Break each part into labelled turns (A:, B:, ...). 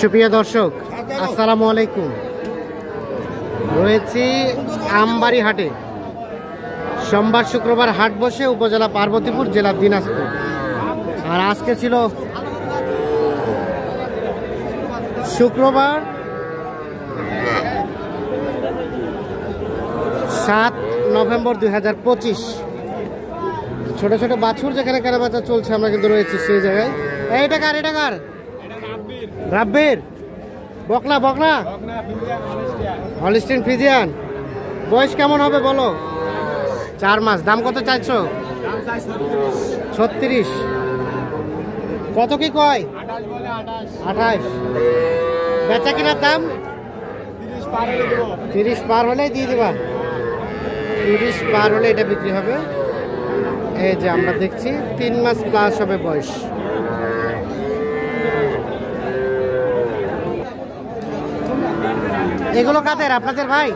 A: সুপ্রিয় দর্শক, আসসালামু আলাইকুম। রয়েছি আমবাড়ি হাটে। সোমবার শুক্রবার হাট বসে উপজেলা পার্বতীপুর, জেলা দিনাজপুর। আর আজকে ছিল শুক্রবার 7 নভেম্বর 2025। ছোট ছোট বাছুর যেখানে কেনাবেচা চলছে, আমরা কিন্তু রয়েছি সেই জায়গায়। এটা কার রাব্বির বকনা হলিস্টিন ফ্রিজিয়ান। বয়স কেমন হবে বলো? 4 মাস। দাম কত চাইছো? 36। কত কি কয়? 28। বেচা কিনার দাম 30 পার হলে দিয়ে দিবা। 30 পার হলে এটা বিক্রি হবে। এই যে আমরা দেখছি 3 মাস প্লাস হবে বয়স। এগুলো কাদের? আপনাদের ভাই?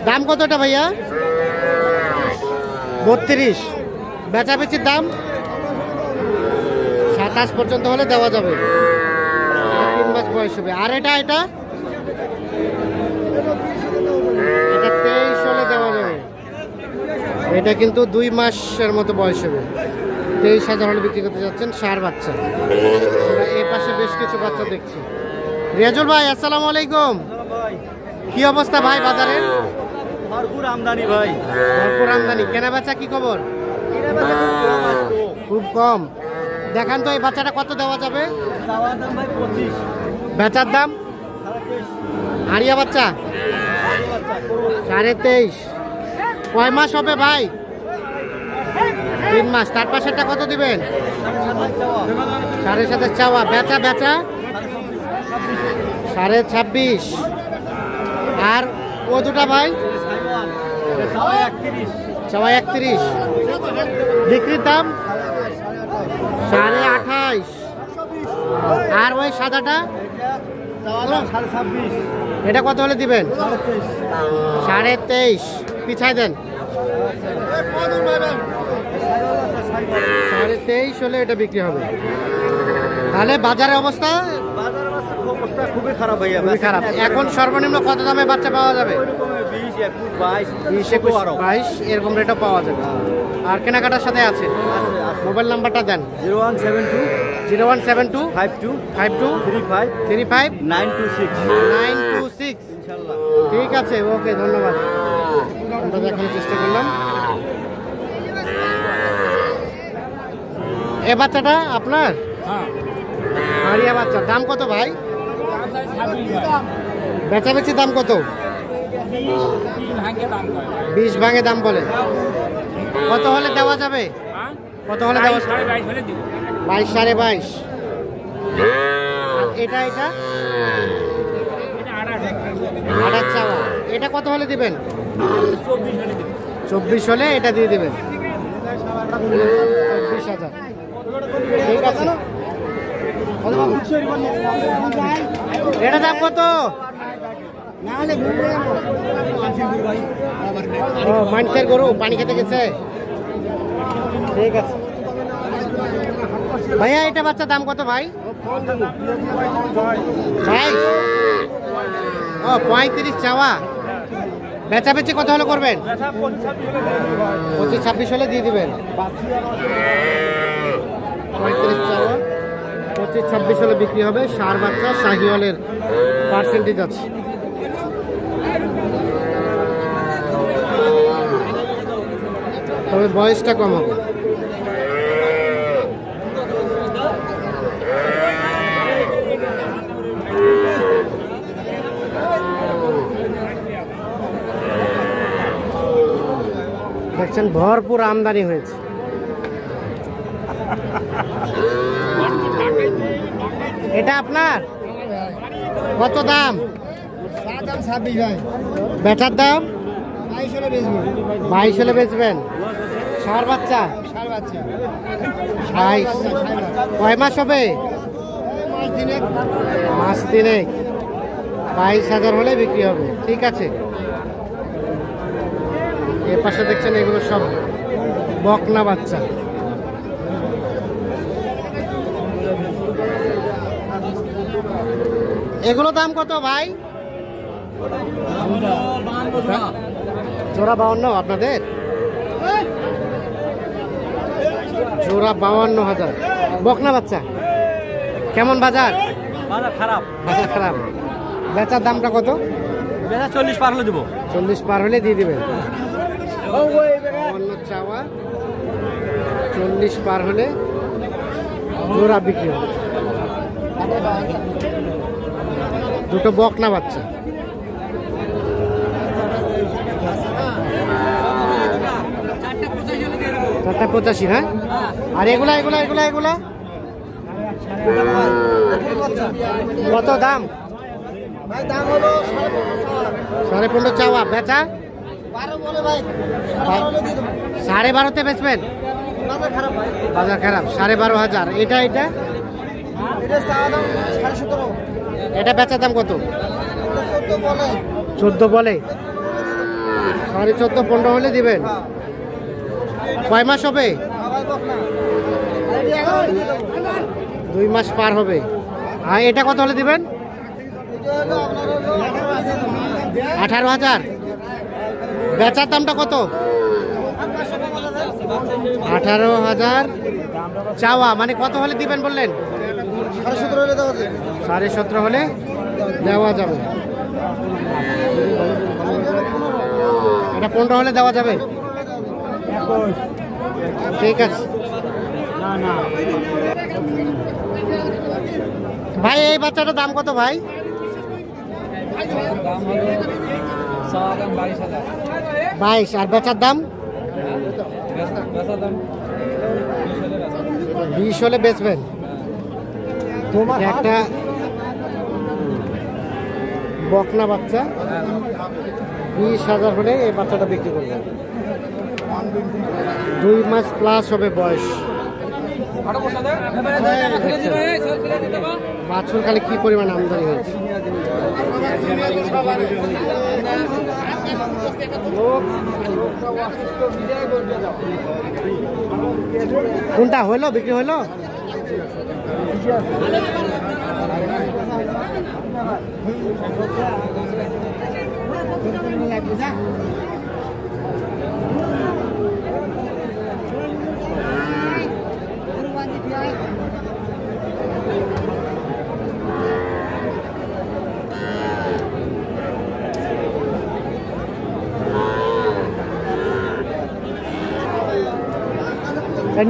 A: দাম কতটা ভাইয়া? 32। বেচাবেচির দাম 27 পর্যন্ত হলে দেওয়া যাবে। 3 মাস বয়স হবে। আর এটা 23 হলে দেওয়া যাবে। এটা কিন্তু 2 মাসের মতো বয়স হবে। 23,000 হলে বিক্রি করতে যাচ্ছেন। ষাঁড় বাচ্চা। এই পাশে বেশ কিছু বাচ্চা দেখছি। রিয়াজুল ভাই, আসসালামু আলাইকুম। কি অবস্থা ভাই বাজারের?
B: ভরপুর আমদানি ভাই,
A: ভরপুর আমদানি। কেনা বেচা কি খবর? খুব কম। দেখান তো এই বাচ্চাটা কত দেওয়া যাবে? বেচার দাম? আরিয়া বাচ্চা 23.5। কয় মাস হবে ভাই? 3 মাস। তার পাশেরটা কত দিবেন? 7.5 চাওয়া। বেচা 26.5। আর ও দুটা ভাই? 31। বিক্রির দাম 28.5। আর ওই সাদাটা এটা কত হলে দিবেন? 23.5। পিছাই দেন। 23.5 হলে এটা বিক্রি হবে। তাহলে বাজারের অবস্থা
B: খুবই খারাপ ভাইয়া,
A: খুবই খারাপ। এখন সর্বনিম্ন কত দামে বাচ্চা পাওয়া যাবে?
B: 20, 21,
A: 22 এরকম রেটও পাওয়া যাবে। আর কেনাকাটার সাথে আছে। মোবাইল নাম্বারটা দেন। 0172 52 35 926। ঠিক আছে, ওকে, ধন্যবাদ। আমরা দেখানোর চেষ্টা করলাম। এ বাচ্চাটা আপনার? আরিয়া বাচ্চা। দাম কত ভাই? বেচাবেচির দাম কত? 20 ভাঙে দাম বলে। কত হলে দেওয়া যাবে? কত হলে দেওয়া? 22, 22.5। এটা 28 চাওয়া। এটা কত হলে দিবেন? 24 হলে এটা দিয়ে দিবেন। 24,000। ঠিক আছে। এটা দাম কত? মানুষের গরু পানি খেতে গেছে। ঠিক আছে ভাইয়া, এটা বাচ্চা দাম কত ভাই? ভাই 35 চাওয়া। বেচাবেচি কত হলে করবেন? 25-26 হলে দিয়ে দিবেন। 35 চাওয়া, 25-26 হলে বিক্রি হবে। ষাঁড় বাচ্চা, শাহিওয়ালের পার্সেন্টেজ আছে। তবে বয়সটা কম হবে। দেখছেন ভরপুর আমদানি হয়েছে। এটা আপনার? কত দাম? 26 ভাই। বেচার দাম 22 হলে বেচবেন। ষাঁড় বাচ্চা 28। কয় মাস হবে? মাস 3। 22,000 হলে বিক্রি হবে। ঠিক আছে। এর পাশে দেখছেন এগুলো সব বকনা বাচ্চা। এগুলো দাম কত ভাই? জোড়া 52 আপনাদের? জোড়া 52,000। বকনা বাচ্চা কেমন বাজার?
B: বাজার খারাপ।
A: বাজার খারাপ। বেচার দামটা কত?
B: বেচা 40 পার হলে দেবো।
A: 40 পার হলে দিয়ে দিবেন। অন্য চাওয়া 40 পার হলে জোড়া বিক্রি হবে। দুটো বকনা বাচ্চা। চারটা 85, হ্যাঁ? আর এগুলা এগুলা এগুলা এগুলা কত দাম? 15.5 চাওয়া, বেচা 12.5 বেচবেন? বাজার খারাপ। 12,500। এটা এটা এটা বেচার দাম কত? 14 বলে। 14.5 15 হলে দিবেন। কয় মাস হবে? 2 মাস পার হবে। আর এটা কত হলে দিবেন? 18,000। বেচার দামটা কত? 18,000 চাওয়া, মানে কত হলে দিবেন বললেন? 17.5 হলে দেওয়া যাবে। এটা 15 হলে দেওয়া যাবে। ঠিক আছে। ভাই এই বাচ্চাটার দাম কত ভাই? 22। আর বেচার দাম? 20 হলে বেচবেন। একটা বকনা বাচ্চা 20,000 হলে এই বাচ্চাটা বিক্রি করবেন। 2 মাস প্লাস হবে বয়স। বাছুর খালি কি পরিমাণ আমদানি হয়েছে। কোনটা হলো বিক্রি হলো?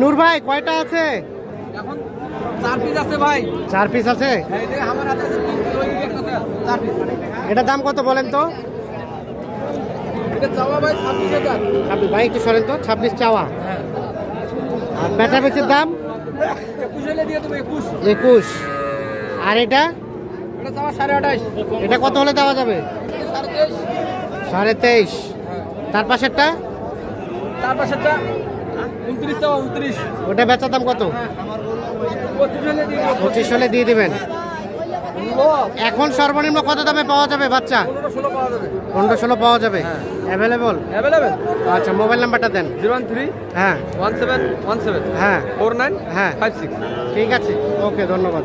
A: নূর ভাই কয়টা আছে?
B: এখন 4 পিস আছে ভাই।
A: 4 পিস আছে।
B: এই যে আমার হাতে আছে 4 পিস।
A: এটা দাম কত বলেন তো?
B: এটা চাওয়া ভাই 26,000।
A: আপনি ভাই একটু সরেন তো। 26 চাওয়া।
B: হ্যাঁ।
A: আর বেচা বেচির দাম?
B: 21 হলে দিয়ে দেবো।
A: 21। আর এটা?
B: এটা চাওয়া 28.5।
A: এটা কত হলে দেওয়া যাবে?
B: 23.5।
A: 23.5। তার পাশেরটা?
B: তার পাশেরটা 29 চাওয়া 29।
A: ওটা বেচার দাম কত?
B: 25 হলে দিয়ে দেবো।
A: 25 হলে দিয়ে দিবেন। এখন সর্বনিম্ন কত দামে পাওয়া যাবে বাচ্চা?
B: 15-16 পাওয়া যাবে।
A: 15-16 পাওয়া যাবে। অ্যাভেলেবল?
B: অ্যাভেলেবেল।
A: আচ্ছা, মোবাইল নাম্বারটা দেন।
B: 013
A: হ্যাঁ
B: 1717
A: হ্যাঁ
B: 49
A: হ্যাঁ
B: 56।
A: ঠিক আছে, ওকে, ধন্যবাদ।